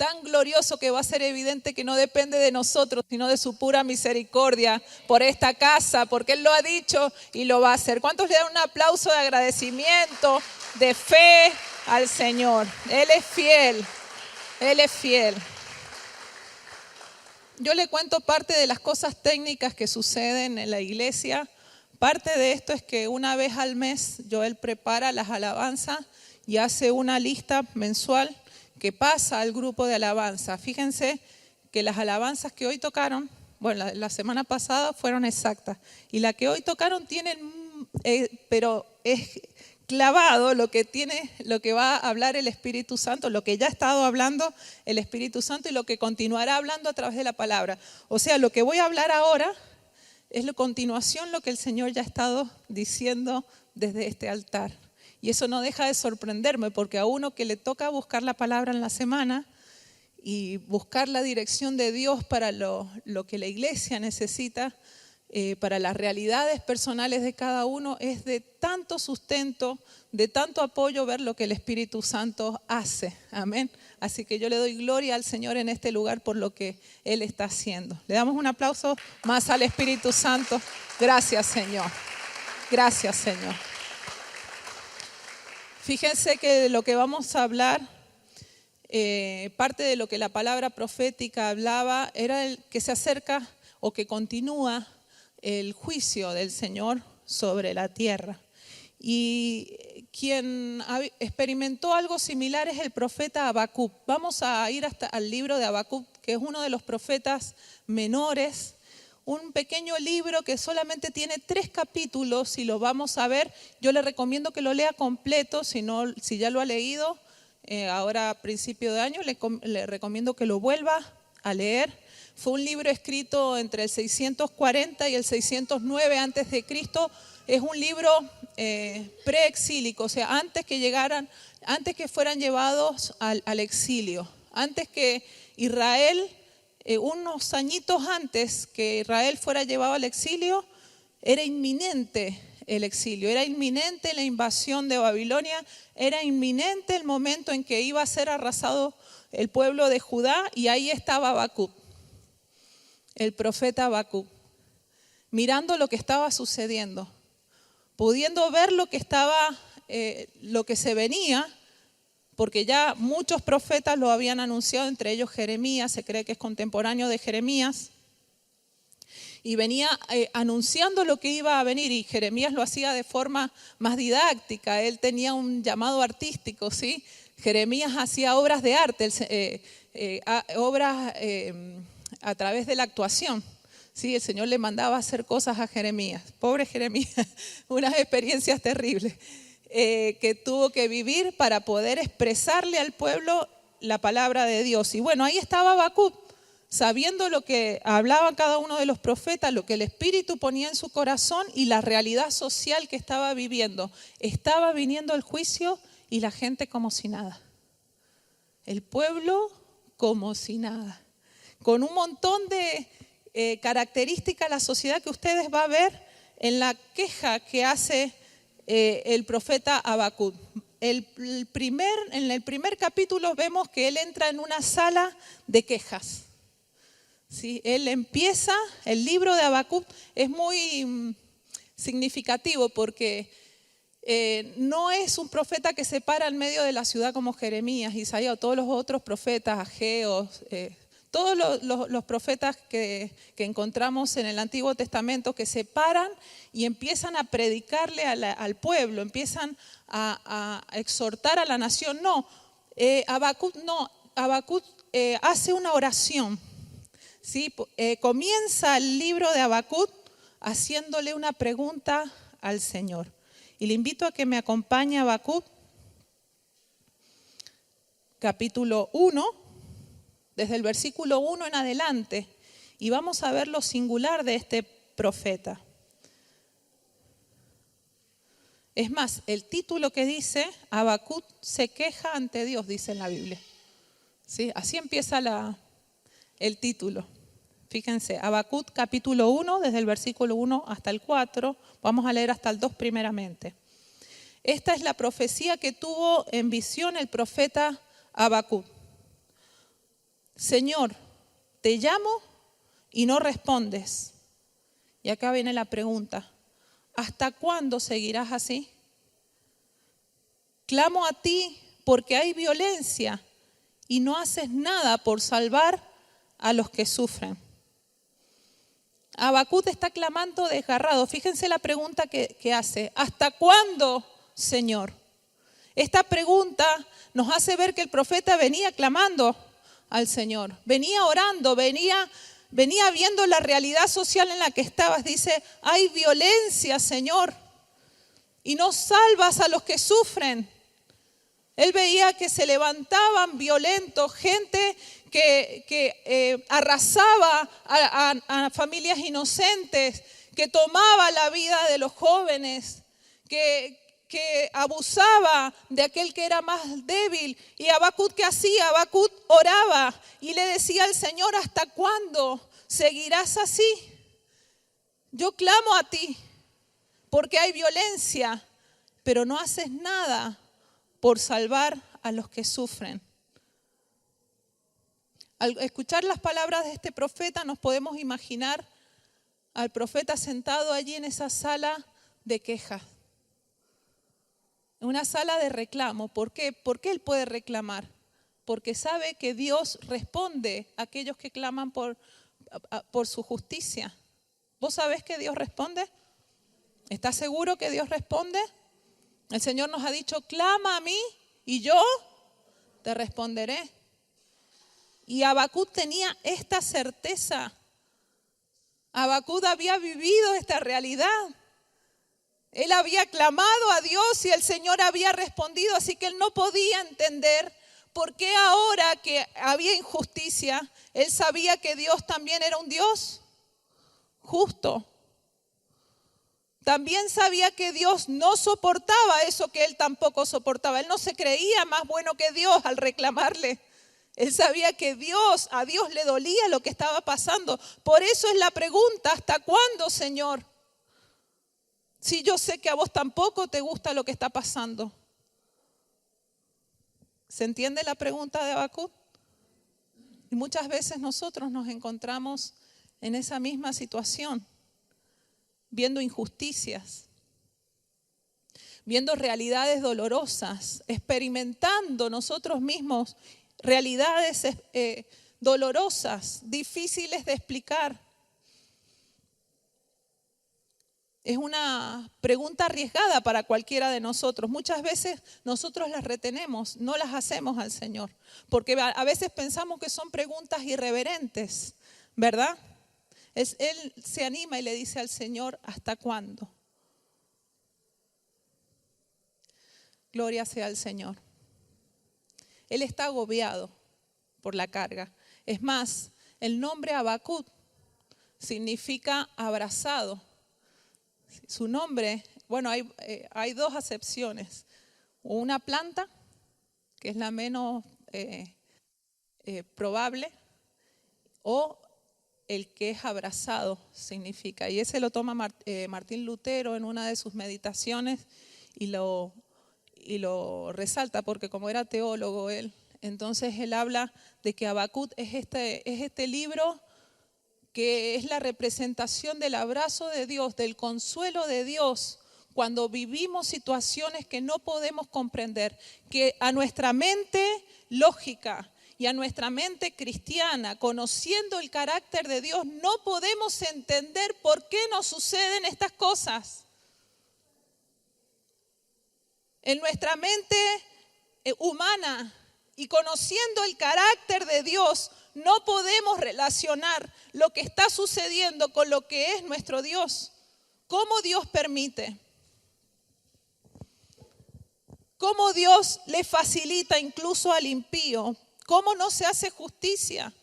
tan glorioso que va a ser evidente que no depende de nosotros, sino de su pura misericordia por esta casa, porque Él lo ha dicho y lo va a hacer. ¿Cuántos le dan un aplauso de agradecimiento, de fe al Señor? Él es fiel, Él es fiel. Yo le cuento parte de las cosas técnicas que suceden en la iglesia. Parte de esto es que una vez al mes Joel prepara las alabanzas y hace una lista mensual que pasa al grupo de alabanza. Fíjense que las alabanzas que hoy tocaron, bueno, la semana pasada fueron exactas. Y la que hoy tocaron tienen, pero es clavado lo que va a hablar el Espíritu Santo, lo que ya ha estado hablando el Espíritu Santo y lo que continuará hablando a través de la palabra. O sea, lo que voy a hablar ahora es la continuación, lo que el Señor ya ha estado diciendo desde este altar. Y eso no deja de sorprenderme, porque a uno que le toca buscar la palabra en la semana y buscar la dirección de Dios para lo que la iglesia necesita, para las realidades personales de cada uno, es de tanto sustento, de tanto apoyo ver lo que el Espíritu Santo hace. Amén. Así que yo le doy gloria al Señor en este lugar por lo que Él está haciendo. Le damos un aplauso más al Espíritu Santo. Gracias, Señor. Gracias, Señor. Fíjense que de lo que vamos a hablar, parte de lo que la palabra profética hablaba, era el que se acerca o que continúa el juicio del Señor sobre la tierra. Y quien experimentó algo similar es el profeta Habacuc. Vamos a ir hasta al libro de Habacuc, que es uno de los profetas menores, un pequeño libro que solamente tiene 3 capítulos y lo vamos a ver. Yo le recomiendo que lo lea completo, si ya lo ha leído, ahora a principio de año, le recomiendo que lo vuelva a leer. Fue un libro escrito entre el 640 y el 609 a.C. Es un libro preexílico, o sea, antes que fueran llevados al exilio, antes que Israel, unos añitos antes que Israel fuera llevado al exilio, era inminente el exilio, era inminente la invasión de Babilonia, era inminente el momento en que iba a ser arrasado el pueblo de Judá, y ahí estaba Habacuc, el profeta Habacuc, mirando lo que estaba sucediendo, pudiendo ver lo que se venía, porque ya muchos profetas lo habían anunciado, entre ellos Jeremías, se cree que es contemporáneo de Jeremías, y venía anunciando lo que iba a venir, y Jeremías lo hacía de forma más didáctica, él tenía un llamado artístico, ¿sí? Jeremías hacía obras de arte, obras a través de la actuación. Sí, el Señor le mandaba hacer cosas a Jeremías. Pobre Jeremías, unas experiencias terribles que tuvo que vivir para poder expresarle al pueblo la palabra de Dios. Y bueno, ahí estaba Habacuc, sabiendo lo que hablaban cada uno de los profetas, lo que el Espíritu ponía en su corazón y la realidad social que estaba viviendo. Estaba viniendo el juicio y la gente como si nada. El pueblo como si nada. Con un montón de características de la sociedad que ustedes van a ver en la queja que hace el profeta Habacuc. En el primer capítulo vemos que él entra en una sala de quejas. ¿Sí? Él empieza, el libro de Habacuc es muy significativo porque no es un profeta que se para en medio de la ciudad como Jeremías, Isaías o todos los otros profetas, Ageo, todos los profetas que encontramos en el Antiguo Testamento, que se paran y empiezan a predicarle al pueblo, empiezan a exhortar a la nación. No, Habacuc hace una oración. ¿Sí? Comienza el libro de Habacuc haciéndole una pregunta al Señor. Y le invito a que me acompañe a Habacuc, capítulo 1, desde el versículo 1 en adelante, y vamos a ver lo singular de este profeta. Es más, el título que dice, Habacuc se queja ante Dios, dice en la Biblia. ¿Sí? Así empieza el título. Fíjense, Habacuc capítulo 1, desde el versículo 1 hasta el 4, vamos a leer hasta el 2 primeramente. Esta es la profecía que tuvo en visión el profeta Habacuc. Señor, te llamo y no respondes. Y acá viene la pregunta, ¿hasta cuándo seguirás así? Clamo a ti porque hay violencia y no haces nada por salvar a los que sufren. Habacuc está clamando desgarrado. Fíjense la pregunta que hace. ¿Hasta cuándo, Señor? Esta pregunta nos hace ver que el profeta venía clamando al Señor. Venía orando, venía viendo la realidad social en la que estabas. Dice, hay violencia, Señor, y no salvas a los que sufren. Él veía que se levantaban violentos, gente que arrasaba a familias inocentes, que tomaba la vida de los jóvenes, que abusaba de aquel que era más débil. Y Habacuc, ¿qué hacía? Habacuc oraba y le decía al Señor, ¿hasta cuándo seguirás así? Yo clamo a ti porque hay violencia, pero no haces nada por salvar a los que sufren. Al escuchar las palabras de este profeta nos podemos imaginar al profeta sentado allí en esa sala de quejas, en una sala de reclamo. ¿Por qué? ¿Por qué él puede reclamar? Porque sabe que Dios responde a aquellos que claman por su justicia. ¿Vos sabés que Dios responde? ¿Estás seguro que Dios responde? El Señor nos ha dicho, clama a mí y yo te responderé. Y Habacuc tenía esta certeza. Habacuc había vivido esta realidad. Él había clamado a Dios y el Señor había respondido, así que él no podía entender por qué ahora que había injusticia, él sabía que Dios también era un Dios justo. También sabía que Dios no soportaba eso que él tampoco soportaba. Él no se creía más bueno que Dios al reclamarle. Él sabía que a Dios le dolía lo que estaba pasando. Por eso es la pregunta, ¿hasta cuándo, Señor? Si yo sé que a vos tampoco te gusta lo que está pasando. ¿Se entiende la pregunta de Habacuc? Y muchas veces nosotros nos encontramos en esa misma situación, viendo injusticias, viendo realidades dolorosas, experimentando nosotros mismos realidades dolorosas, difíciles de explicar. Es una pregunta arriesgada para cualquiera de nosotros. Muchas veces nosotros las retenemos, no las hacemos al Señor, porque a veces pensamos que son preguntas irreverentes, ¿verdad? Él se anima y le dice al Señor, ¿hasta cuándo? Gloria sea al Señor. Él está agobiado por la carga. Es más, el nombre Habacuc significa abrazado. Su nombre, bueno, hay dos acepciones. Una planta, que es la menos probable, o el que es abrazado significa. Y ese lo toma Martín Lutero en una de sus meditaciones y lo resalta porque como era teólogo él, entonces él habla de que Habacuc es este libro que es la representación del abrazo de Dios, del consuelo de Dios, cuando vivimos situaciones que no podemos comprender, que a nuestra mente lógica y a nuestra mente cristiana, conociendo el carácter de Dios, no podemos entender por qué nos suceden estas cosas. En nuestra mente humana y conociendo el carácter de Dios, no podemos relacionar lo que está sucediendo con lo que es nuestro Dios. ¿Cómo Dios permite? ¿Cómo Dios le facilita incluso al impío? ¿Cómo no se hace justicia?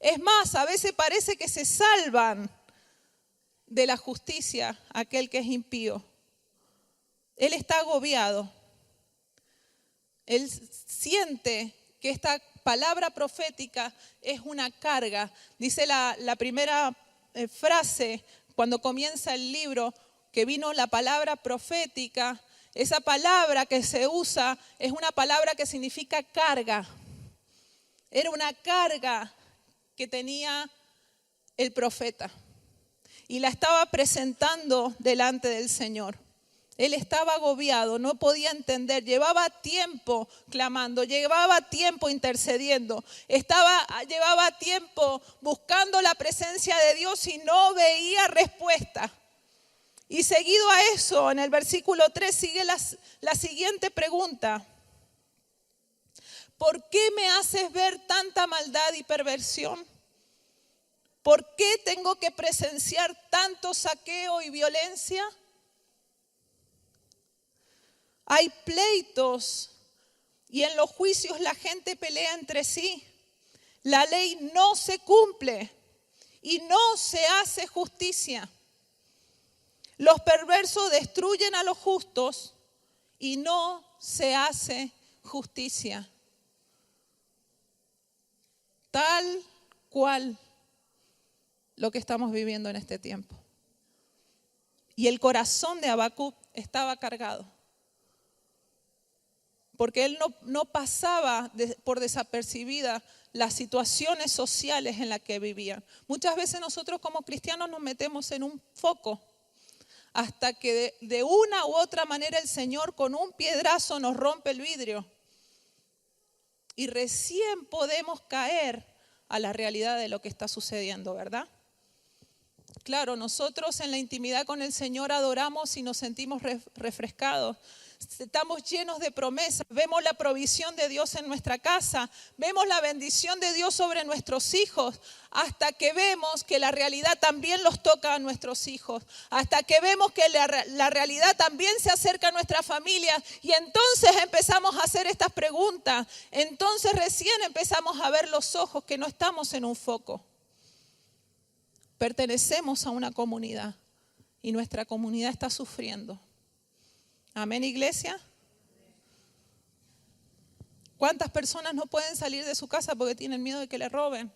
Es más, a veces parece que se salvan de la justicia aquel que es impío. Él está agobiado. Él siente que esta palabra profética es una carga. Dice la primera frase cuando comienza el libro, que vino la palabra profética. Esa palabra que se usa es una palabra que significa carga. Era una carga que tenía el profeta y la estaba presentando delante del Señor. Él estaba agobiado, no podía entender, llevaba tiempo clamando, llevaba tiempo intercediendo, llevaba tiempo buscando la presencia de Dios y no veía respuesta. Y seguido a eso, en el versículo 3 sigue la siguiente pregunta. ¿Por qué me haces ver tanta maldad y perversión? ¿Por qué tengo que presenciar tanto saqueo y violencia? Hay pleitos y en los juicios la gente pelea entre sí. La ley no se cumple y no se hace justicia. Los perversos destruyen a los justos y no se hace justicia. Tal cual lo que estamos viviendo en este tiempo. Y el corazón de Habacuc estaba cargado. Porque él no pasaba por desapercibida las situaciones sociales en las que vivían. Muchas veces nosotros como cristianos nos metemos en un foco hasta que de una u otra manera el Señor con un piedrazo nos rompe el vidrio. Y recién podemos caer a la realidad de lo que está sucediendo, ¿verdad? Claro, nosotros en la intimidad con el Señor adoramos y nos sentimos refrescados. Estamos llenos de promesas, vemos la provisión de Dios en nuestra casa, vemos la bendición de Dios sobre nuestros hijos, hasta que vemos que la realidad también los toca a nuestros hijos, hasta que vemos que la realidad también se acerca a nuestra familia y entonces empezamos a hacer estas preguntas, entonces recién empezamos a ver los ojos que no estamos en un foco. Pertenecemos a una comunidad y nuestra comunidad está sufriendo. Amén, iglesia. ¿Cuántas personas no pueden salir de su casa porque tienen miedo de que le roben?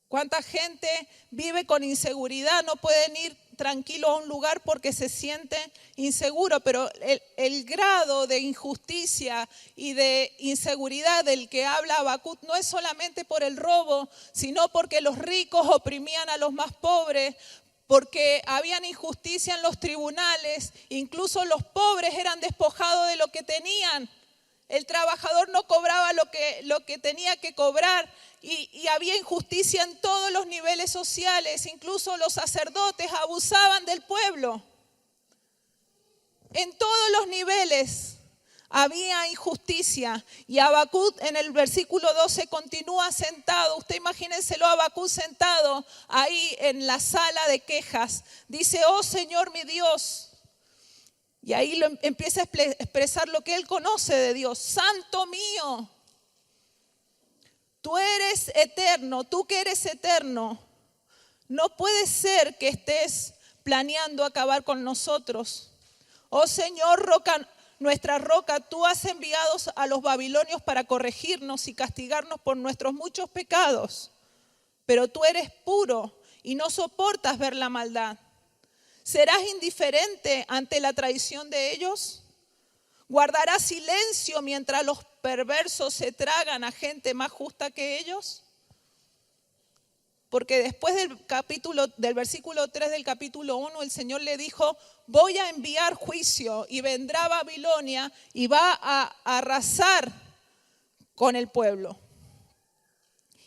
¿Cuánta gente vive con inseguridad? No pueden ir tranquilo a un lugar porque se sienten inseguros, pero el grado de injusticia y de inseguridad del que habla Habacuc no es solamente por el robo, sino porque los ricos oprimían a los más pobres, porque había injusticia en los tribunales, incluso los pobres eran despojados de lo que tenían. El trabajador no cobraba lo que tenía que cobrar y había injusticia en todos los niveles sociales, incluso los sacerdotes abusaban del pueblo. En todos los niveles había injusticia y Habacuc en el versículo 12 continúa sentado. Usted imagínenselo a Habacuc sentado ahí en la sala de quejas. Dice, oh Señor mi Dios. Y ahí empieza a expresar lo que él conoce de Dios. Santo mío, tú eres eterno, tú que eres eterno. No puede ser que estés planeando acabar con nosotros. Oh Señor, nuestra roca, tú has enviado a los babilonios para corregirnos y castigarnos por nuestros muchos pecados. Pero tú eres puro y no soportas ver la maldad. ¿Serás indiferente ante la traición de ellos? ¿Guardarás silencio mientras los perversos se tragan a gente más justa que ellos? Porque después del versículo 3 del capítulo 1, el Señor le dijo, voy a enviar juicio y vendrá Babilonia y va a arrasar con el pueblo.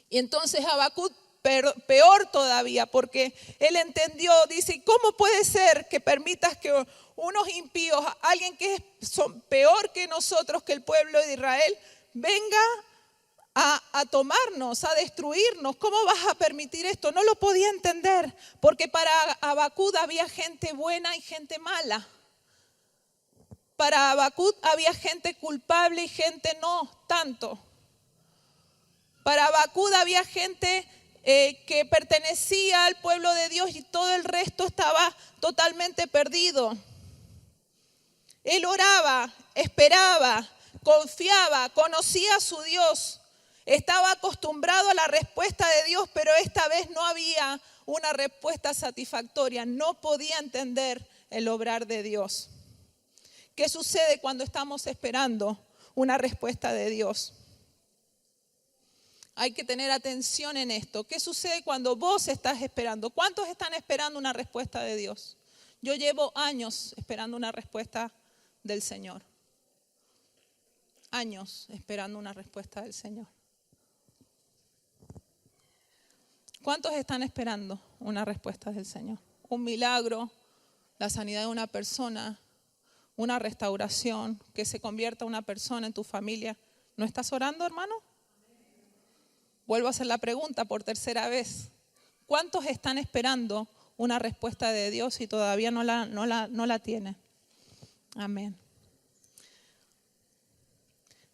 Y entonces Habacuc peor todavía, porque él entendió, dice, ¿cómo puede ser que permitas que unos impíos, alguien que son peor que nosotros, que el pueblo de Israel, venga a tomarnos, a destruirnos? ¿Cómo vas a permitir esto? No lo podía entender, porque para Habacuc había gente buena y gente mala. Para Habacuc había gente culpable y gente no tanto. Para Habacuc había gente que pertenecía al pueblo de Dios y todo el resto estaba totalmente perdido. Él oraba, esperaba, confiaba, conocía a su Dios. Estaba acostumbrado a la respuesta de Dios, pero esta vez no había una respuesta satisfactoria. No podía entender el obrar de Dios. ¿Qué sucede cuando estamos esperando una respuesta de Dios? Hay que tener atención en esto. ¿Qué sucede cuando vos estás esperando? ¿Cuántos están esperando una respuesta de Dios? Yo llevo años esperando una respuesta del Señor. Años esperando una respuesta del Señor. ¿Cuántos están esperando una respuesta del Señor? Un milagro, la sanidad de una persona, una restauración, que se convierta una persona en tu familia. ¿No estás orando, hermano? Vuelvo a hacer la pregunta por tercera vez. ¿Cuántos están esperando una respuesta de Dios y todavía no la tienen? Amén.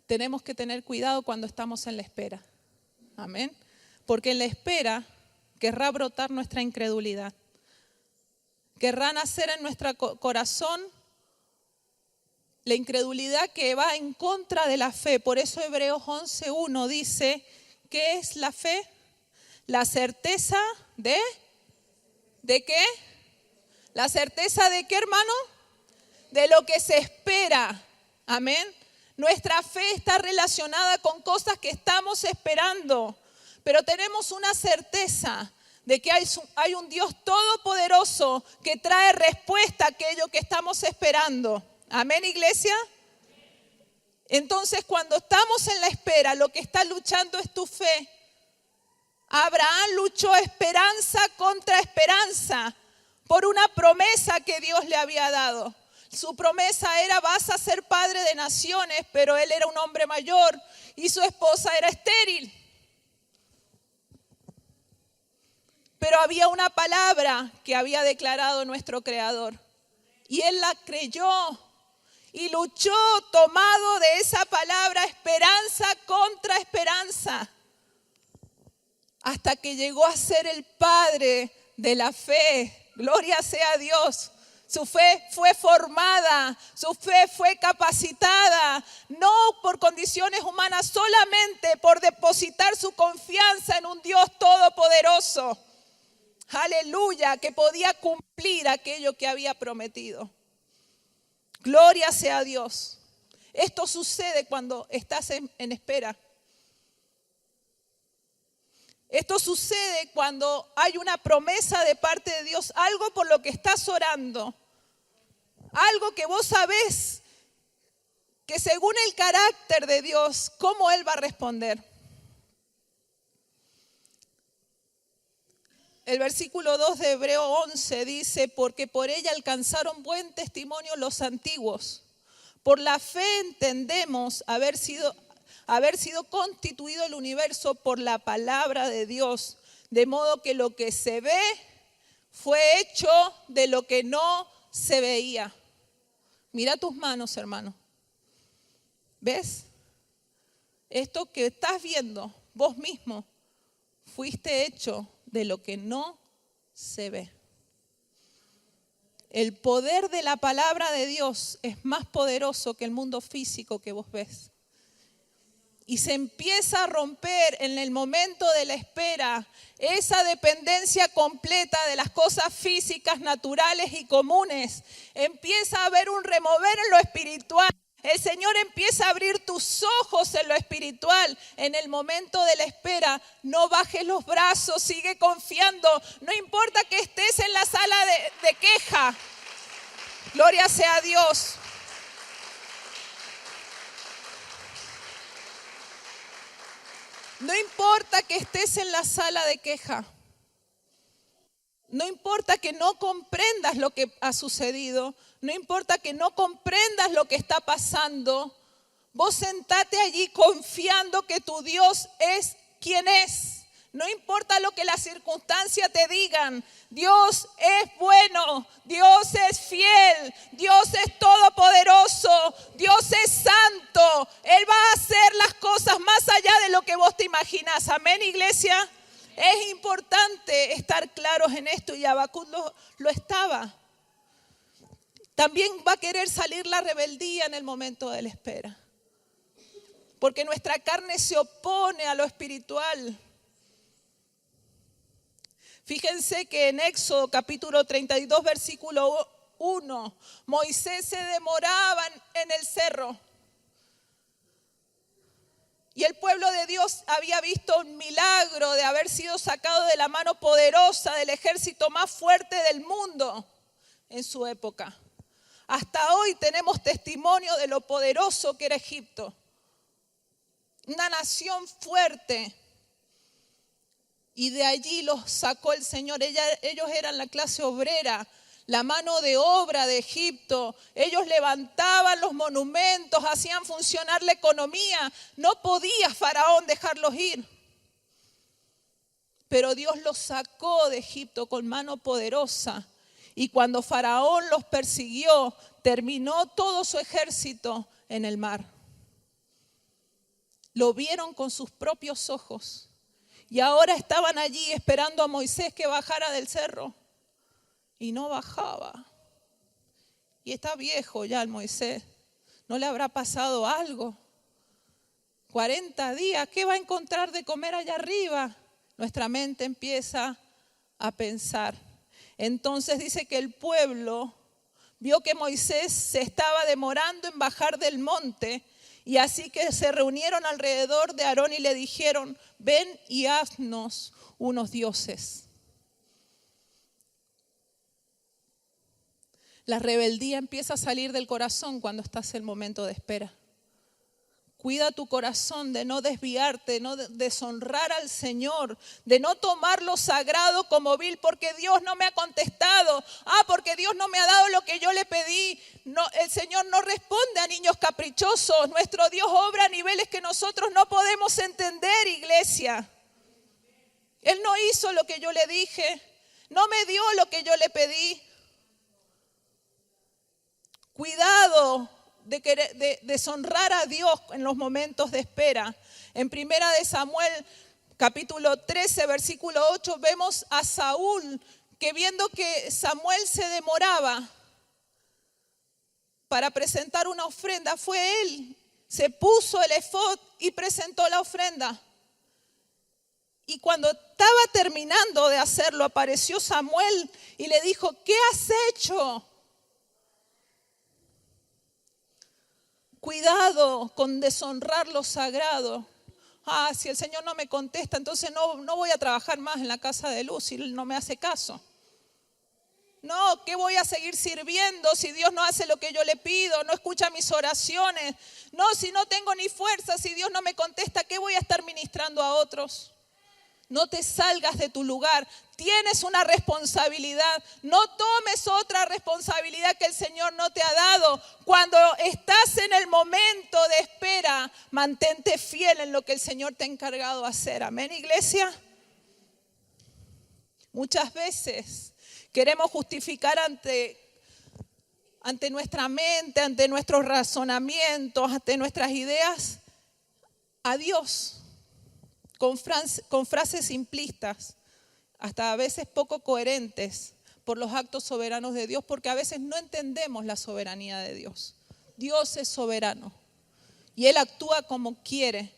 Tenemos que tener cuidado cuando estamos en la espera. Amén. Porque en la espera querrá brotar nuestra incredulidad. Querrá nacer en nuestro corazón la incredulidad que va en contra de la fe. Por eso Hebreos 11:1 dice, ¿qué es la fe? La certeza ¿de qué? ¿La certeza de qué, hermano? De lo que se espera. Amén. Nuestra fe está relacionada con cosas que estamos esperando, pero tenemos una certeza de que hay un Dios todopoderoso que trae respuesta a aquello que estamos esperando. Amén, iglesia. Entonces, cuando estamos en la espera, lo que está luchando es tu fe. Abraham luchó esperanza contra esperanza por una promesa que Dios le había dado. Su promesa era, vas a ser padre de naciones, pero él era un hombre mayor y su esposa era estéril. Pero había una palabra que había declarado nuestro Creador y él la creyó y luchó tomado de esa palabra, esperanza contra esperanza, hasta que llegó a ser el padre de la fe. Gloria sea a Dios. Su fe fue formada, su fe fue capacitada, no por condiciones humanas, solamente por depositar su confianza en un Dios todopoderoso. Aleluya, que podía cumplir aquello que había prometido. Gloria sea a Dios. Esto sucede cuando estás en espera. Esto sucede cuando hay una promesa de parte de Dios, algo por lo que estás orando, algo que vos sabés que según el carácter de Dios, cómo Él va a responder. El versículo 2 de Hebreo 11 dice, porque por ella alcanzaron buen testimonio los antiguos. Por la fe entendemos haber sido constituido el universo por la palabra de Dios, de modo que lo que se ve fue hecho de lo que no se veía. Mira tus manos, hermano. ¿Ves? Esto que estás viendo, vos mismo, fuiste hecho de lo que no se ve. El poder de la palabra de Dios es más poderoso que el mundo físico que vos ves. Y se empieza a romper en el momento de la espera esa dependencia completa de las cosas físicas, naturales y comunes. Empieza a haber un remover en lo espiritual. El Señor empieza a abrir tus ojos en lo espiritual. En el momento de la espera, no bajes los brazos, sigue confiando. No importa que estés en la sala de queja. Gloria sea a Dios. No importa que estés en la sala de queja. No importa que no comprendas lo que ha sucedido. No importa que no comprendas lo que está pasando. Vos sentate allí confiando que tu Dios es quien es. No importa lo que las circunstancias te digan. Dios es bueno. Dios es fiel. Dios es todopoderoso. Dios es santo. Él va a hacer las cosas más allá de lo que vos te imaginas. Amén, iglesia. Es importante estar claros en esto y Habacuc lo estaba. También va a querer salir la rebeldía en el momento de la espera. Porque nuestra carne se opone a lo espiritual. Fíjense que en Éxodo capítulo 32 versículo 1, Moisés se demoraba en el cerro. Y el pueblo de Dios había visto un milagro de haber sido sacado de la mano poderosa del ejército más fuerte del mundo en su época. Hasta hoy tenemos testimonio de lo poderoso que era Egipto. Una nación fuerte. Y de allí los sacó el Señor. Ellos eran la clase obrera, la mano de obra de Egipto. Ellos levantaban los monumentos, hacían funcionar la economía. No podía Faraón dejarlos ir. Pero Dios los sacó de Egipto con mano poderosa. Y cuando Faraón los persiguió, terminó todo su ejército en el mar. Lo vieron con sus propios ojos. Y ahora estaban allí esperando a Moisés que bajara del cerro. Y no bajaba. Y está viejo ya el Moisés. ¿No le habrá pasado algo? 40 días, ¿qué va a encontrar de comer allá arriba? Nuestra mente empieza a pensar. Entonces dice que el pueblo vio que Moisés se estaba demorando en bajar del monte. Y así que se reunieron alrededor de Aarón y le dijeron, ven y haznos unos dioses. La rebeldía empieza a salir del corazón cuando estás en el momento de espera. Cuida tu corazón de no desviarte, de no deshonrar al Señor, de no tomar lo sagrado como vil porque Dios no me ha contestado. Porque Dios no me ha dado lo que yo le pedí. No, el Señor no responde a niños caprichosos. Nuestro Dios obra a niveles que nosotros no podemos entender, iglesia. Él no hizo lo que yo le dije. No me dio lo que yo le pedí. Cuidado de deshonrar a Dios en los momentos de espera. En 1 Samuel capítulo 13 versículo 8 vemos a Saúl que viendo que Samuel se demoraba para presentar una ofrenda, fue él, se puso el efod y presentó la ofrenda. Y cuando estaba terminando de hacerlo, apareció Samuel y le dijo, ¿qué has hecho? Cuidado con deshonrar lo sagrado. Si el Señor no me contesta, entonces no voy a trabajar más en la casa de luz si Él no me hace caso. No, ¿qué voy a seguir sirviendo si Dios no hace lo que yo le pido? No escucha mis oraciones. No, si no tengo ni fuerza, si Dios no me contesta, ¿qué voy a estar ministrando a otros? No te salgas de tu lugar. Tienes una responsabilidad. No tomes otra responsabilidad que el Señor no te ha dado. Cuando estás en el momento de espera, mantente fiel en lo que el Señor te ha encargado hacer. Amén, iglesia. Muchas veces queremos justificar ante nuestra mente, ante nuestros razonamientos, ante nuestras ideas, a Dios. Con frases simplistas, hasta a veces poco coherentes por los actos soberanos de Dios, porque a veces no entendemos la soberanía de Dios. Dios es soberano y Él actúa como quiere.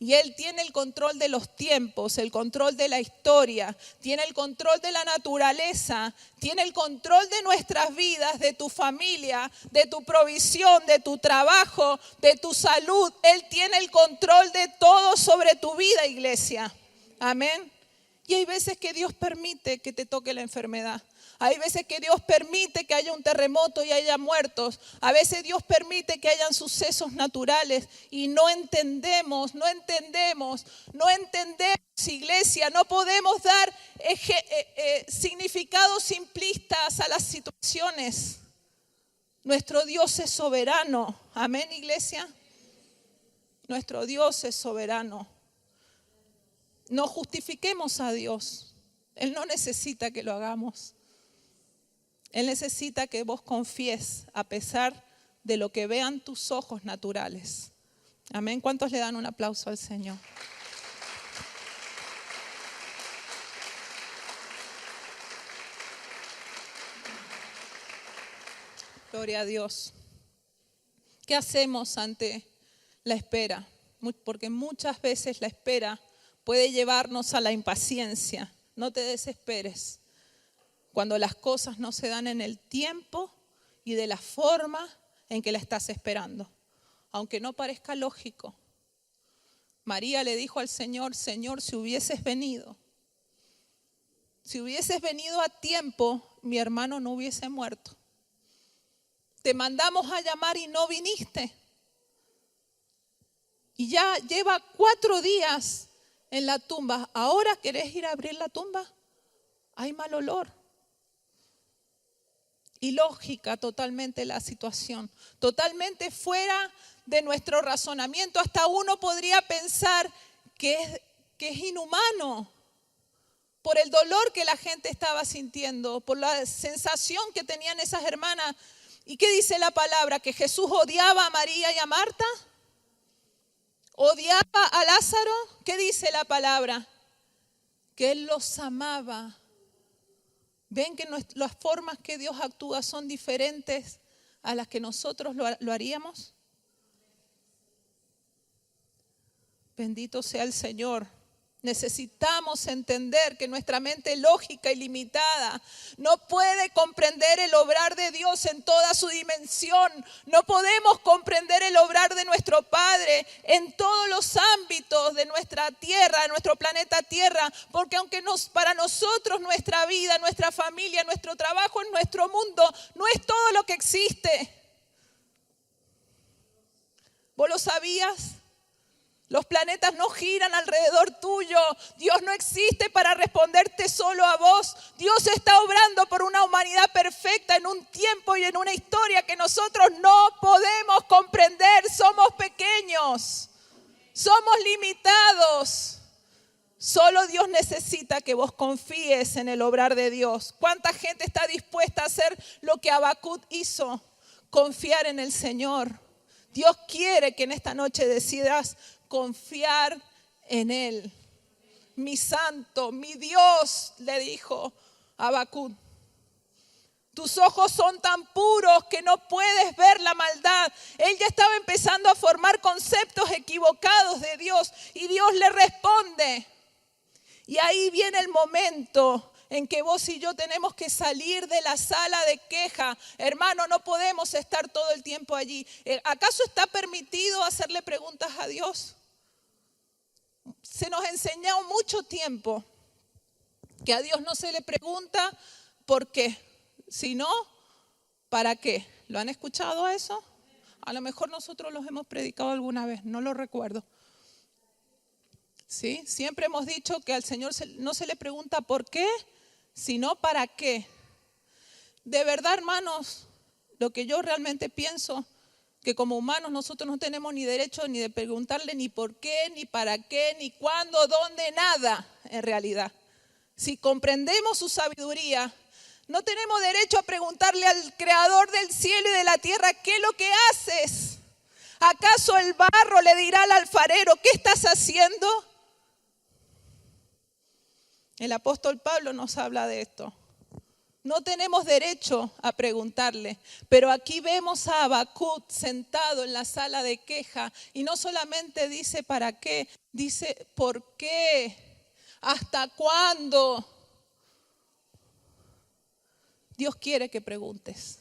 Y Él tiene el control de los tiempos, el control de la historia, tiene el control de la naturaleza, tiene el control de nuestras vidas, de tu familia, de tu provisión, de tu trabajo, de tu salud. Él tiene el control de todo sobre tu vida, iglesia. Amén. Y hay veces que Dios permite que te toque la enfermedad. Hay veces que Dios permite que haya un terremoto y haya muertos. A veces Dios permite que hayan sucesos naturales y no entendemos, iglesia. No podemos dar significados simplistas a las situaciones. Nuestro Dios es soberano. Amén, iglesia. Nuestro Dios es soberano. No justifiquemos a Dios. Él no necesita que lo hagamos. Él necesita que vos confíes a pesar de lo que vean tus ojos naturales. Amén. ¿Cuántos le dan un aplauso al Señor? Gloria a Dios. ¿Qué hacemos ante la espera? Porque muchas veces la espera puede llevarnos a la impaciencia. No te desesperes. Cuando las cosas no se dan en el tiempo y de la forma en que la estás esperando. Aunque no parezca lógico, María le dijo al Señor: Señor, si hubieses venido a tiempo, mi hermano no hubiese muerto. Te mandamos a llamar y no viniste. Y ya lleva 4 días en la tumba. ¿Ahora querés ir a abrir la tumba? Hay mal olor. Ilógica totalmente la situación. Totalmente fuera de nuestro razonamiento. Hasta uno podría pensar que es inhumano por el dolor que la gente estaba sintiendo, por la sensación que tenían esas hermanas. ¿Y qué dice la palabra? ¿Que Jesús odiaba a María y a Marta? ¿Odiaba a Lázaro? ¿Qué dice la palabra? Que Él los amaba. ¿Ven que las formas que Dios actúa son diferentes a las que nosotros lo haríamos? Bendito sea el Señor. Necesitamos entender que nuestra mente lógica y limitada no puede comprender el obrar de Dios en toda su dimensión. No podemos comprender el obrar de nuestro Padre en todos los ámbitos de nuestra tierra, de nuestro planeta Tierra. Porque aunque para nosotros nuestra vida, nuestra familia, nuestro trabajo en nuestro mundo no es todo lo que existe. ¿Vos lo sabías? Los planetas no giran alrededor tuyo. Dios no existe para responderte solo a vos. Dios está obrando por una humanidad perfecta en un tiempo y en una historia que nosotros no podemos comprender. Somos pequeños, somos limitados. Solo Dios necesita que vos confíes en el obrar de Dios. ¿Cuánta gente está dispuesta a hacer lo que Habacuc hizo? Confiar en el Señor. Dios quiere que en esta noche decidas confiar en Él. Mi santo, mi Dios, le dijo Habacuc. Tus ojos son tan puros que no puedes ver la maldad. Él ya estaba empezando a formar conceptos equivocados de Dios y Dios le responde. Y ahí viene el momento en que vos y yo tenemos que salir de la sala de queja. Hermano, no podemos estar todo el tiempo allí. ¿Acaso está permitido hacerle preguntas a Dios? Se nos enseñó mucho tiempo que a Dios no se le pregunta por qué, sino para qué. ¿Lo han escuchado eso? A lo mejor nosotros los hemos predicado alguna vez, no lo recuerdo. ¿Sí? Siempre hemos dicho que al Señor no se le pregunta por qué, sino para qué. De verdad, hermanos, lo que yo realmente pienso, que como humanos nosotros no tenemos ni derecho ni de preguntarle ni por qué, ni para qué, ni cuándo, dónde, nada en realidad. Si comprendemos su sabiduría, no tenemos derecho a preguntarle al creador del cielo y de la tierra, ¿qué es lo que haces? ¿Acaso el barro le dirá al alfarero, ¿qué estás haciendo? El apóstol Pablo nos habla de esto. No tenemos derecho a preguntarle, pero aquí vemos a Habacuc sentado en la sala de queja y no solamente dice para qué, dice por qué, hasta cuándo. Dios quiere que preguntes,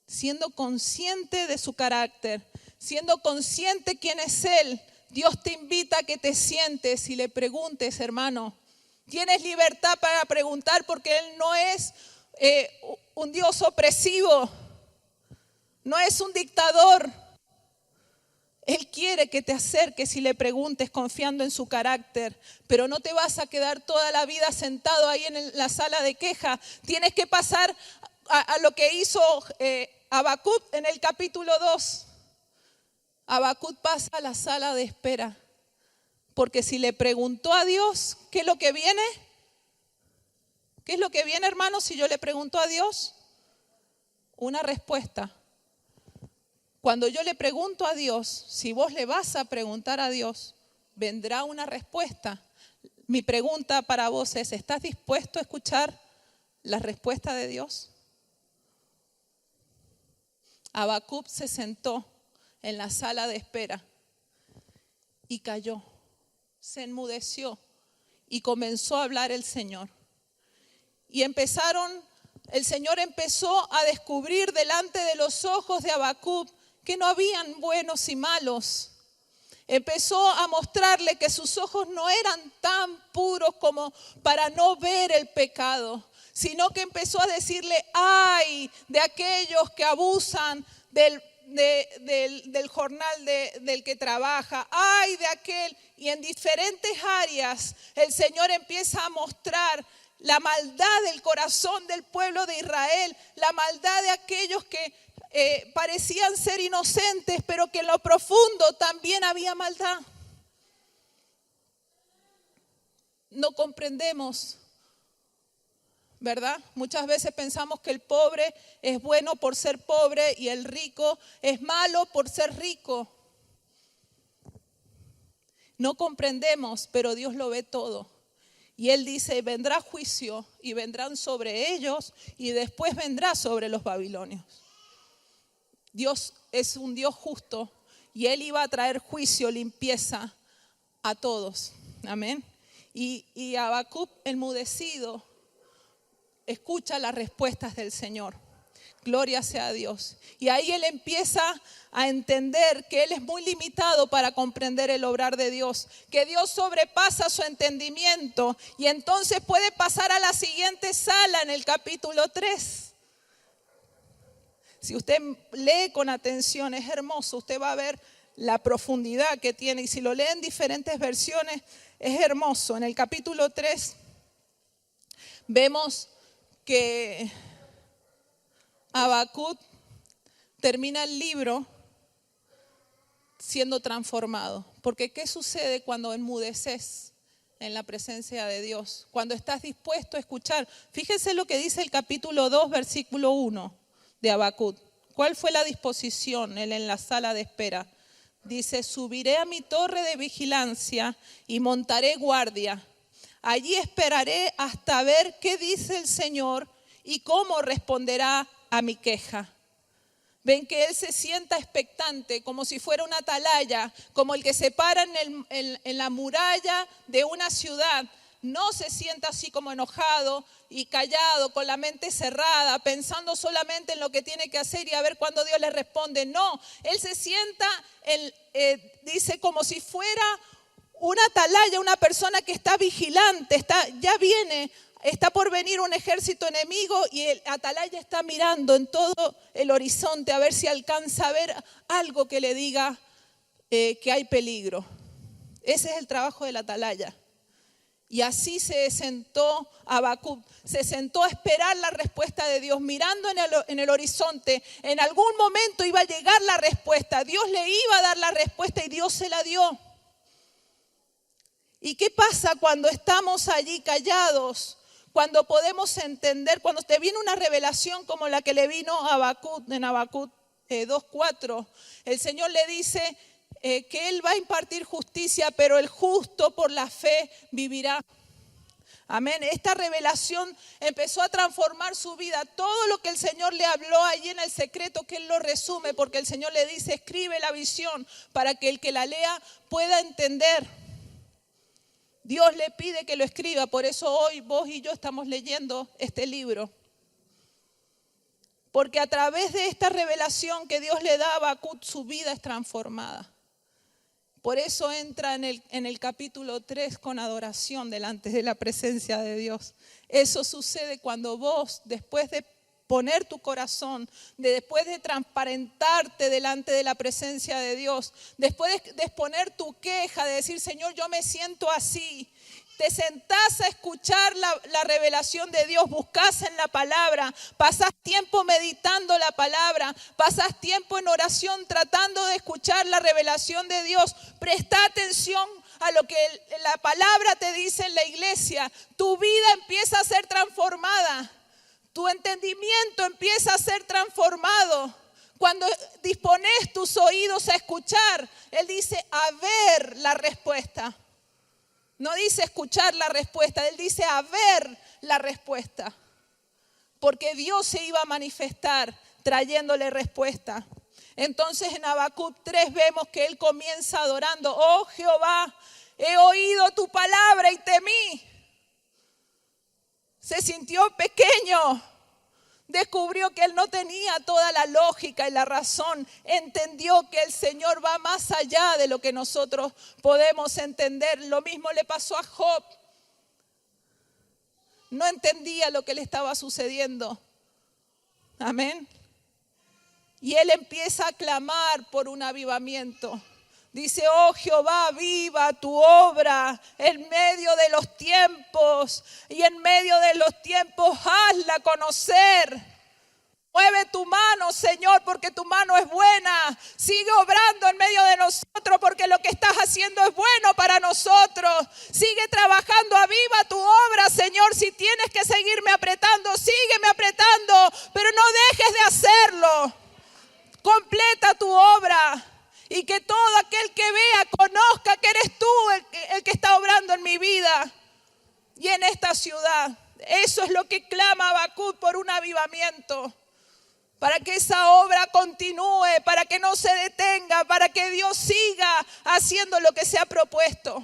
siendo consciente de su carácter, siendo consciente quién es Él. Dios te invita a que te sientes y le preguntes, hermano. Tienes libertad para preguntar porque Él no es un Dios opresivo, no es un dictador. Él quiere que te acerques y le preguntes confiando en su carácter, pero no te vas a quedar toda la vida sentado ahí en la sala de queja. Tienes que pasar a lo que hizo Habacuc en el capítulo 2. Habacuc pasa a la sala de espera. Porque si le preguntó a Dios, ¿qué es lo que viene? ¿Qué es lo que viene, hermanos, si yo le pregunto a Dios? Una respuesta. Cuando yo le pregunto a Dios, si vos le vas a preguntar a Dios, vendrá una respuesta. Mi pregunta para vos es, ¿estás dispuesto a escuchar la respuesta de Dios? Habacuc se sentó en la sala de espera y cayó. Se enmudeció y comenzó a hablar el Señor. Y el Señor empezó a descubrir delante de los ojos de Habacuc que no habían buenos y malos. Empezó a mostrarle que sus ojos no eran tan puros como para no ver el pecado, sino que empezó a decirle, ay de aquellos que abusan del jornal del que trabaja, ay de aquel. Y en diferentes áreas el Señor empieza a mostrar la maldad del corazón del pueblo de Israel, la maldad de aquellos que parecían ser inocentes, pero que en lo profundo también había maldad. No comprendemos, ¿verdad? Muchas veces pensamos que el pobre es bueno por ser pobre y el rico es malo por ser rico. No comprendemos, pero Dios lo ve todo. Y Él dice, vendrá juicio y vendrán sobre ellos y después vendrá sobre los babilonios. Dios es un Dios justo y Él iba a traer juicio, limpieza a todos. Amén. Y Habacuc, enmudecido, escucha las respuestas del Señor. Gloria sea a Dios. Y ahí él empieza a entender que él es muy limitado para comprender el obrar de Dios, que Dios sobrepasa su entendimiento y entonces puede pasar a la siguiente sala en el capítulo 3. Si usted lee con atención, es hermoso, usted va a ver la profundidad que tiene y si lo lee en diferentes versiones, es hermoso. En el capítulo 3 vemos que Habacuc termina el libro siendo transformado. Porque ¿qué sucede cuando enmudeces en la presencia de Dios? Cuando estás dispuesto a escuchar. Fíjense lo que dice el capítulo 2, versículo 1 de Habacuc. ¿Cuál fue la disposición él en la sala de espera? Dice, subiré a mi torre de vigilancia y montaré guardia. Allí esperaré hasta ver qué dice el Señor y cómo responderá a mi queja. Ven que él se sienta expectante, como si fuera una atalaya, como el que se para en la muralla de una ciudad. No se sienta así como enojado y callado, con la mente cerrada, pensando solamente en lo que tiene que hacer y a ver cuándo Dios le responde. No, él se sienta, dice, como si fuera una atalaya, una persona que está vigilante, ya viene. Está por venir un ejército enemigo y el atalaya está mirando en todo el horizonte a ver si alcanza a ver algo que le diga que hay peligro. Ese es el trabajo del atalaya. Y así se sentó Habacuc, se sentó a esperar la respuesta de Dios, mirando en el horizonte. En algún momento iba a llegar la respuesta, Dios le iba a dar la respuesta y Dios se la dio. ¿Y qué pasa cuando estamos allí callados? Cuando podemos entender, cuando te viene una revelación como la que le vino a Habacuc en Habacuc 2:4, el Señor le dice que Él va a impartir justicia, pero el justo por la fe vivirá. Amén. Esta revelación empezó a transformar su vida. Todo lo que el Señor le habló allí en el secreto, que Él lo resume, porque el Señor le dice, escribe la visión para que el que la lea pueda entender. Dios le pide que lo escriba, por eso hoy vos y yo estamos leyendo este libro. Porque a través de esta revelación que Dios le da a Habacuc, su vida es transformada. Por eso entra en el capítulo 3 con adoración delante de la presencia de Dios. Eso sucede cuando vos, después de poner tu corazón, después de transparentarte delante de la presencia de Dios, después de exponer tu queja, de decir, Señor, yo me siento así, te sentás a escuchar la revelación de Dios, buscás en la palabra, pasás tiempo meditando la palabra, pasás tiempo en oración tratando de escuchar la revelación de Dios. Presta atención a lo que la palabra te dice en la iglesia. Tu vida empieza a ser transformada. Tu entendimiento empieza a ser transformado. Cuando dispones tus oídos a escuchar, Él dice a ver la respuesta. No dice escuchar la respuesta, Él dice a ver la respuesta. Porque Dios se iba a manifestar trayéndole respuesta. Entonces en Habacuc 3 vemos que Él comienza adorando. Oh Jehová, he oído tu palabra y temí. Se sintió pequeño, Descubrió que él no tenía toda la lógica y la razón. Entendió que el Señor va más allá de lo que nosotros podemos entender. Lo mismo le pasó a Job. No entendía lo que le estaba sucediendo. Amén. Y él empieza a clamar por un avivamiento. Dice, oh Jehová, viva tu obra en medio de los tiempos, y en medio de los tiempos hazla conocer. Mueve tu mano, Señor, porque tu mano es buena. Sigue obrando en medio de nosotros, porque lo que estás haciendo es bueno para nosotros. Sigue trabajando, aviva tu obra, Señor. Si tienes que seguirme apretando, sígueme apretando, pero no dejes de hacerlo. Completa tu obra. Y que todo aquel que vea conozca que eres tú el que está obrando en mi vida y en esta ciudad. Eso es lo que clama Habacuc, por un avivamiento. Para que esa obra continúe, para que no se detenga, para que Dios siga haciendo lo que se ha propuesto.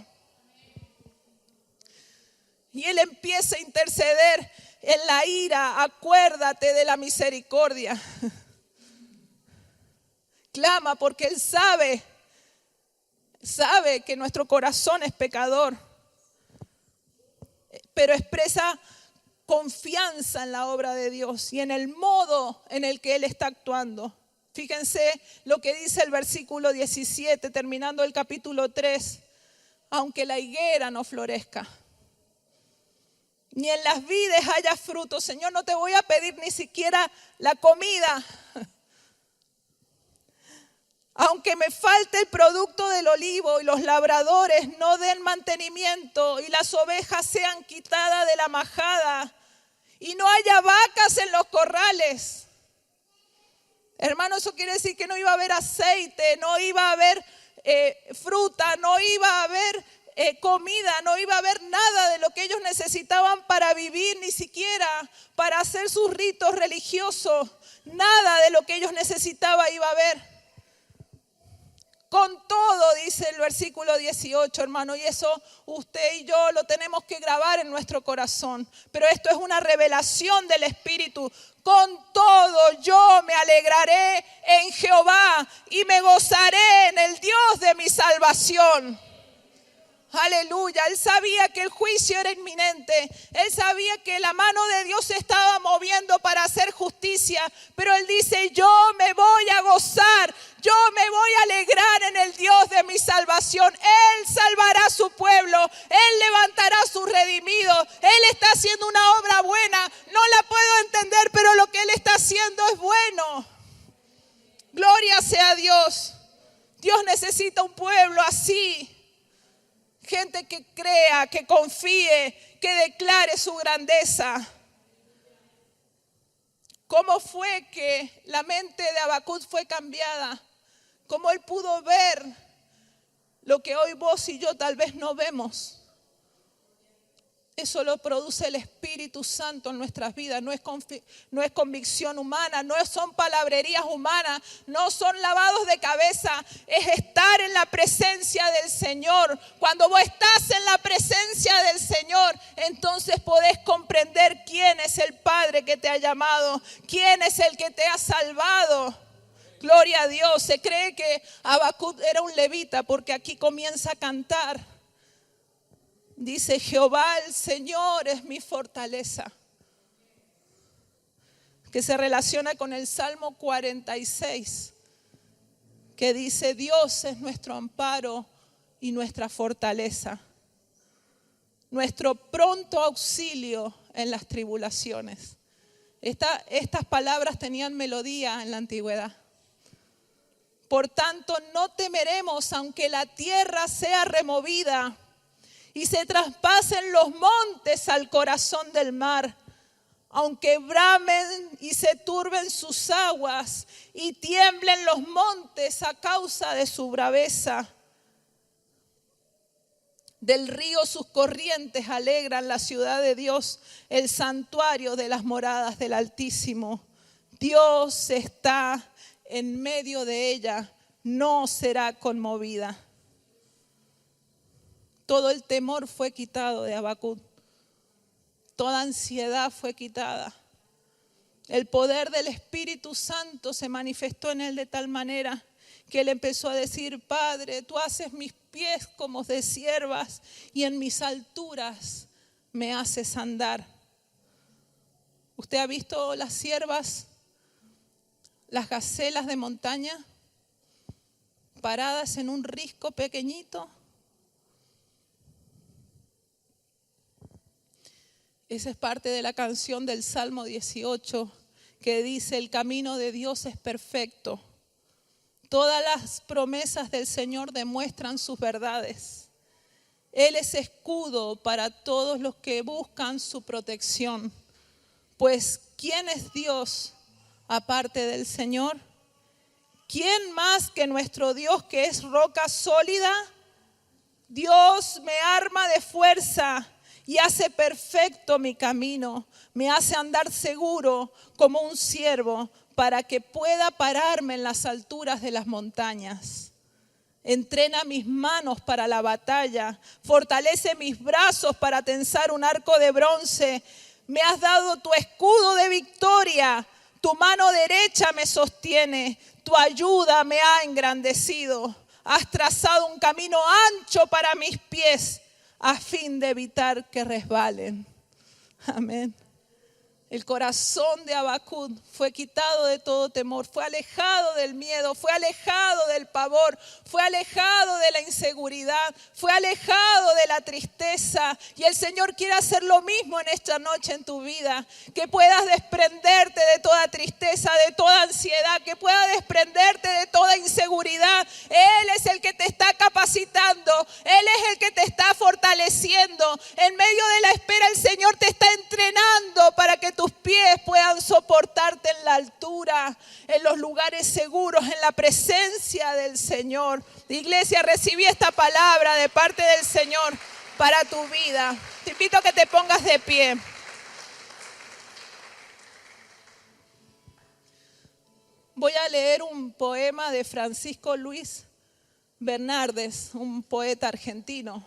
Y él empieza a interceder en la ira. Acuérdate de la misericordia. Clama porque él sabe que nuestro corazón es pecador, pero expresa confianza en la obra de Dios y en el modo en el que él está actuando. Fíjense lo que dice el versículo 17, terminando el capítulo 3. Aunque la higuera no florezca, ni en las vides haya fruto, Señor, no te voy a pedir ni siquiera la comida. Aunque me falte el producto del olivo y los labradores no den mantenimiento y las ovejas sean quitadas de la majada y no haya vacas en los corrales. Hermano, eso quiere decir que no iba a haber aceite, no iba a haber fruta, no iba a haber comida, no iba a haber nada de lo que ellos necesitaban para vivir, ni siquiera para hacer sus ritos religiosos. Nada de lo que ellos necesitaban iba a haber. Con todo, dice el versículo 18, hermano, y eso usted y yo lo tenemos que grabar en nuestro corazón. Pero esto es una revelación del Espíritu. Con todo yo me alegraré en Jehová y me gozaré en el Dios de mi salvación. Aleluya, él sabía que el juicio era inminente, él sabía que la mano de Dios se estaba moviendo para hacer justicia, pero él dice, yo me voy a gozar, yo me voy a alegrar en el Dios de mi salvación. Él salvará a su pueblo, él levantará a sus redimidos, él está haciendo una obra buena, no la puedo entender, pero lo que él está haciendo es bueno. Gloria sea a Dios. Dios necesita un pueblo así. Gente que crea, que confíe, que declare su grandeza. ¿Cómo fue que la mente de Habacuc fue cambiada? ¿Cómo él pudo ver lo que hoy vos y yo tal vez no vemos? Eso lo produce el Espíritu Santo en nuestras vidas. No es convicción humana, no son palabrerías humanas, no son lavados de cabeza. Es estar en la presencia del Señor. Cuando vos estás en la presencia del Señor, entonces podés comprender quién es el Padre que te ha llamado, quién es el que te ha salvado. Gloria a Dios. Se cree que Habacuc era un levita porque aquí comienza a cantar. Dice, Jehová el Señor es mi fortaleza, que se relaciona con el Salmo 46, que dice, Dios es nuestro amparo y nuestra fortaleza, nuestro pronto auxilio en las tribulaciones. Estas palabras tenían melodía en la antigüedad. Por tanto, no temeremos aunque la tierra sea removida y se traspasen los montes al corazón del mar, aunque bramen y se turben sus aguas y tiemblen los montes a causa de su braveza. Del río sus corrientes alegran la ciudad de Dios, el santuario de las moradas del Altísimo. Dios está en medio de ella, no será conmovida. Todo el temor fue quitado de Habacuc. Toda ansiedad fue quitada. el poder del Espíritu Santo se manifestó en él de tal manera que él empezó a decir: Padre, tú haces mis pies como de ciervas y en mis alturas me haces andar. ¿Usted ha visto las ciervas, las gacelas de montaña, paradas en un risco pequeñito? Esa es parte de la canción del Salmo 18 que dice: el camino de Dios es perfecto. Todas las promesas del Señor demuestran sus verdades. Él es escudo para todos los que buscan su protección. Pues, ¿quién es Dios aparte del Señor? ¿Quién más que nuestro Dios, que es roca sólida? Dios me arma de fuerza y hace perfecto mi camino. Me hace andar seguro como un ciervo para que pueda pararme en las alturas de las montañas. Entrena mis manos para la batalla, fortalece mis brazos para tensar un arco de bronce. Me has dado tu escudo de victoria, tu mano derecha me sostiene, tu ayuda me ha engrandecido. Has trazado un camino ancho para mis pies a fin de evitar que resbalen. Amén. El corazón de Habacuc fue quitado de todo temor, fue alejado del miedo, fue alejado del pavor, fue alejado de la inseguridad, fue alejado de la tristeza. Y el Señor quiere hacer lo mismo en esta noche en tu vida, que puedas desprenderte de toda tristeza, de toda ansiedad, que puedas desprenderte de toda inseguridad. Él es el que te está capacitando, Él es el que te está fortaleciendo. En medio de la espera el Señor te está entrenando para que tus pies puedan soportarte en la altura, en los lugares seguros, en la presencia del Señor. Iglesia, recibí esta palabra de parte del Señor para tu vida. Te invito a que te pongas de pie. Voy a leer un poema de Francisco Luis Bernardes, un poeta argentino,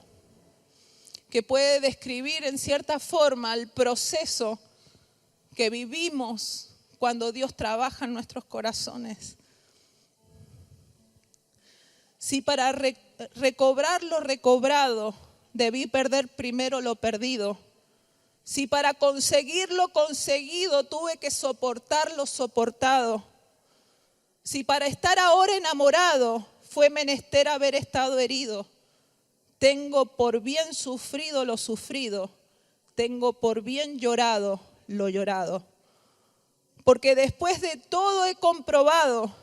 que puede describir en cierta forma el proceso que vivimos cuando Dios trabaja en nuestros corazones. Si para recobrar lo recobrado debí perder primero lo perdido, si para conseguir lo conseguido tuve que soportar lo soportado, si para estar ahora enamorado fue menester haber estado herido, tengo por bien sufrido lo sufrido, tengo por bien llorado lo llorado. Porque después de todo he comprobado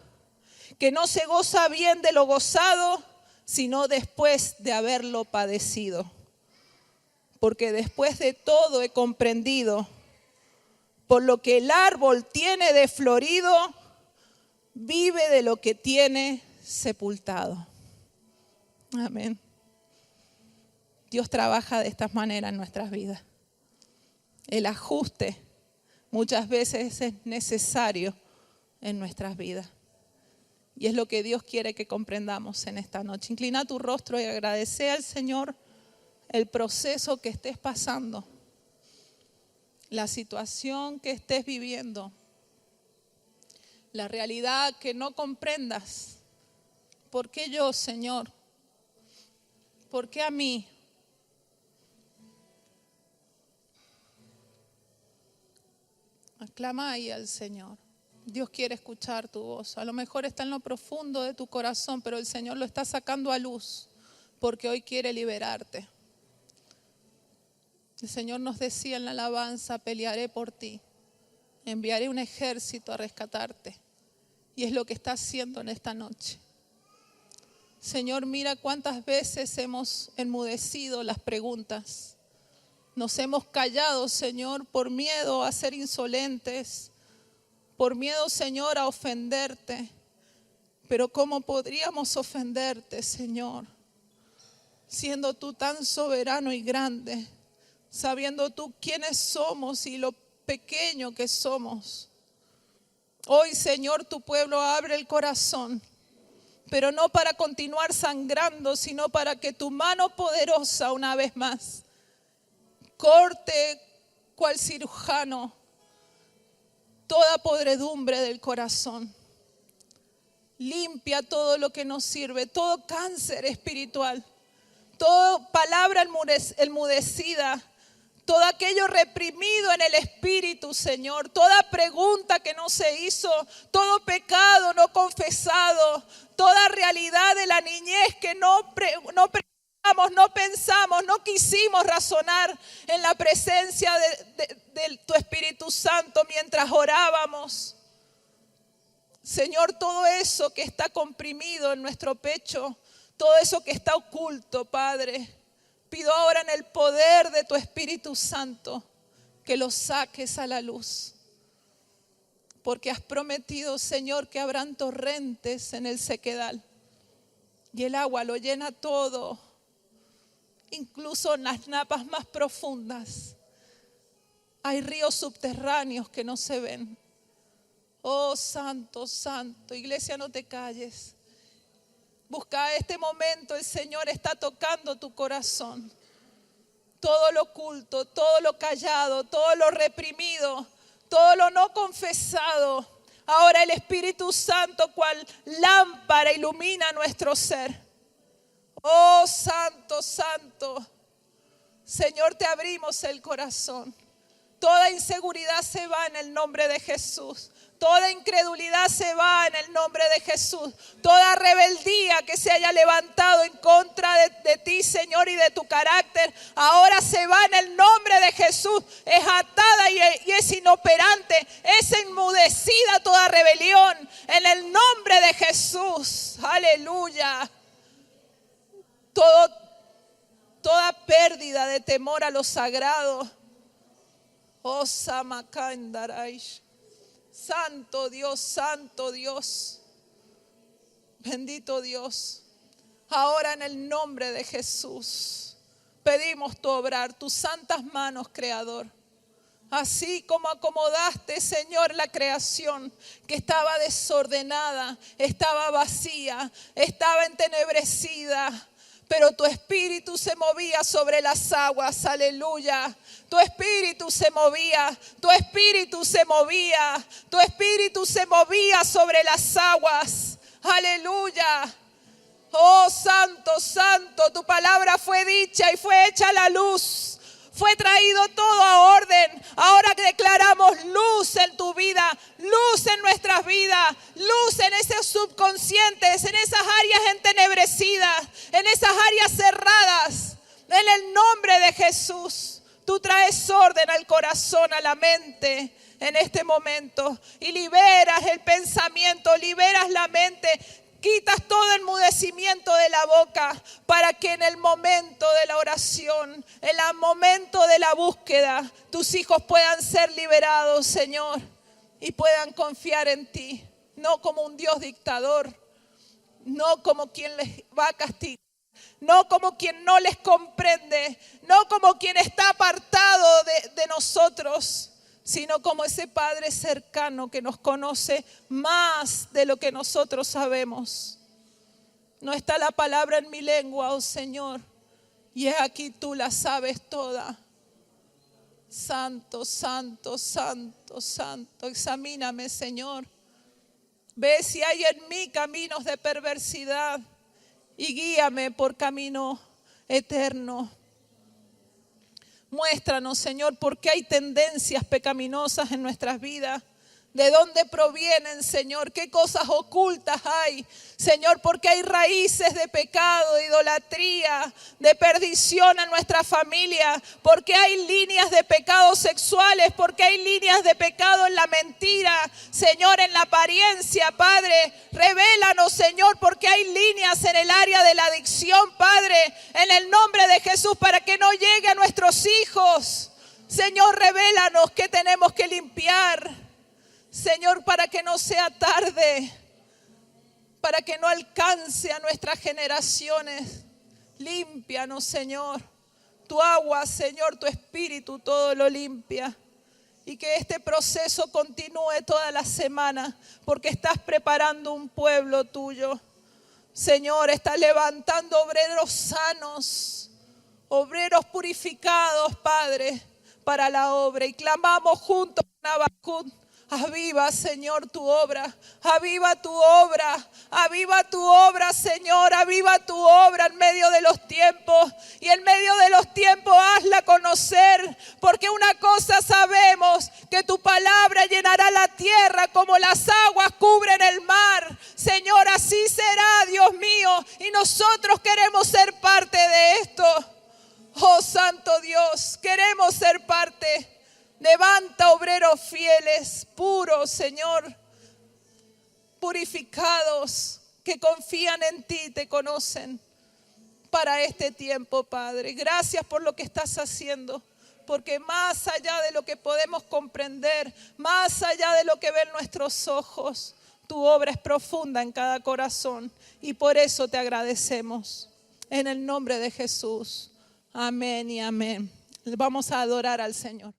que no se goza bien de lo gozado, sino después de haberlo padecido. Porque después de todo he comprendido, por lo que el árbol tiene de florido, vive de lo que tiene sepultado. Amén. Dios trabaja de esta manera en nuestras vidas. El ajuste muchas veces es necesario en nuestras vidas. Y es lo que Dios quiere que comprendamos en esta noche. Inclina tu rostro y agradece al Señor el proceso que estés pasando, la situación que estés viviendo, la realidad que no comprendas. ¿Por qué yo, Señor? ¿Por qué a mí? Aclama ahí al Señor. Dios quiere escuchar tu voz. A lo mejor está en lo profundo de tu corazón, pero el Señor lo está sacando a luz porque hoy quiere liberarte. El Señor nos decía en la alabanza: pelearé por ti, enviaré un ejército a rescatarte. Y es lo que está haciendo en esta noche. Señor, mira cuántas veces hemos enmudecido las preguntas. Nos hemos callado, Señor, por miedo a ser insolentes, por miedo, Señor, a ofenderte. Pero ¿cómo podríamos ofenderte, Señor? Siendo tú tan soberano y grande, sabiendo tú quiénes somos y lo pequeño que somos. Hoy, Señor, tu pueblo abre el corazón, pero no para continuar sangrando, sino para que tu mano poderosa una vez más corte cual cirujano toda podredumbre del corazón. Limpia todo lo que nos sirve, todo cáncer espiritual, toda palabra enmudecida, todo aquello reprimido en el espíritu, Señor, toda pregunta que no se hizo, todo pecado no confesado, toda realidad de la niñez que no pensamos, no quisimos razonar en la presencia de tu Espíritu Santo mientras orábamos. Señor, todo eso que está comprimido en nuestro pecho, todo eso que está oculto, Padre, pido ahora en el poder de tu Espíritu Santo que lo saques a la luz. Porque has prometido, Señor, que habrán torrentes en el sequedal y el agua lo llena todo, incluso en las napas más profundas. Hay ríos subterráneos que no se ven. Oh, santo, santo, iglesia, no te calles. Busca este momento, el Señor está tocando tu corazón. Todo lo oculto, todo lo callado, todo lo reprimido, todo lo no confesado. Ahora el Espíritu Santo, cual lámpara, ilumina nuestro ser. Oh, santo, santo. Señor, te abrimos el corazón. Toda inseguridad se va en el nombre de Jesús. Toda incredulidad se va en el nombre de Jesús. Toda rebeldía que se haya levantado en contra de ti, Señor, y de tu carácter, ahora se va en el nombre de Jesús. Es atada y es inoperante. Es enmudecida toda rebelión en el nombre de Jesús. Aleluya. Toda pérdida de temor a lo sagrado. Oh, Samakandaraish. Santo Dios, bendito Dios. Ahora en el nombre de Jesús pedimos tu obrar, tus santas manos, Creador. Así como acomodaste, Señor, la creación que estaba desordenada, estaba vacía, estaba entenebrecida. Pero tu espíritu se movía sobre las aguas, aleluya. Tu espíritu se movía, tu espíritu se movía, tu espíritu se movía sobre las aguas, aleluya. Oh, santo, santo, tu palabra fue dicha y fue hecha a la luz. Fue traído todo a orden. Ahora declaramos luz en tu vida, luz en nuestras vidas, luz en esos subconscientes, en esas áreas entenebrecidas, en esas áreas cerradas. En el nombre de Jesús, tú traes orden al corazón, a la mente en este momento y liberas el pensamiento, liberas la mente. Quitas todo enmudecimiento de la boca para que en el momento de la oración, en el momento de la búsqueda, tus hijos puedan ser liberados, Señor, y puedan confiar en ti. No como un Dios dictador, no como quien les va a castigar, no como quien no les comprende, no como quien está apartado de nosotros, sino como ese Padre cercano que nos conoce más de lo que nosotros sabemos. No está la palabra en mi lengua, oh Señor, y es aquí tú la sabes toda. Santo, santo, santo, santo, examíname, Señor. Ve si hay en mí caminos de perversidad y guíame por camino eterno. Muéstranos, Señor, por qué hay tendencias pecaminosas en nuestras vidas. ¿De dónde provienen, Señor? ¿Qué cosas ocultas hay? Señor, porque hay raíces de pecado, de idolatría, de perdición en nuestra familia. Porque hay líneas de pecados sexuales, porque hay líneas de pecado en la mentira. Señor, en la apariencia, Padre, revélanos, Señor, porque hay líneas en el área de la adicción, Padre, en el nombre de Jesús, para que no llegue a nuestros hijos. Señor, revélanos qué tenemos que limpiar. Señor, para que no sea tarde, para que no alcance a nuestras generaciones. Límpianos, Señor. Tu agua, Señor, tu espíritu, todo lo limpia. Y que este proceso continúe toda la semana, porque estás preparando un pueblo tuyo. Señor, estás levantando obreros sanos, obreros purificados, Padre, para la obra. Y clamamos juntos con Habacuc. Aviva, Señor, tu obra. Aviva tu obra. Aviva tu obra, Señor. Aviva tu obra en medio de los tiempos. Y en medio de los tiempos hazla conocer. Porque una cosa sabemos, que tu palabra llenará la tierra como las aguas cubren el mar. Señor, así será, Dios mío. Y nosotros queremos ser parte de esto. Oh, Santo Dios, queremos ser parte. Levanta obreros fieles, puros, Señor, purificados, que confían en ti, te conocen para este tiempo, Padre. Gracias por lo que estás haciendo, porque más allá de lo que podemos comprender, más allá de lo que ven nuestros ojos, tu obra es profunda en cada corazón y por eso te agradecemos. En el nombre de Jesús. Amén y amén. Vamos a adorar al Señor.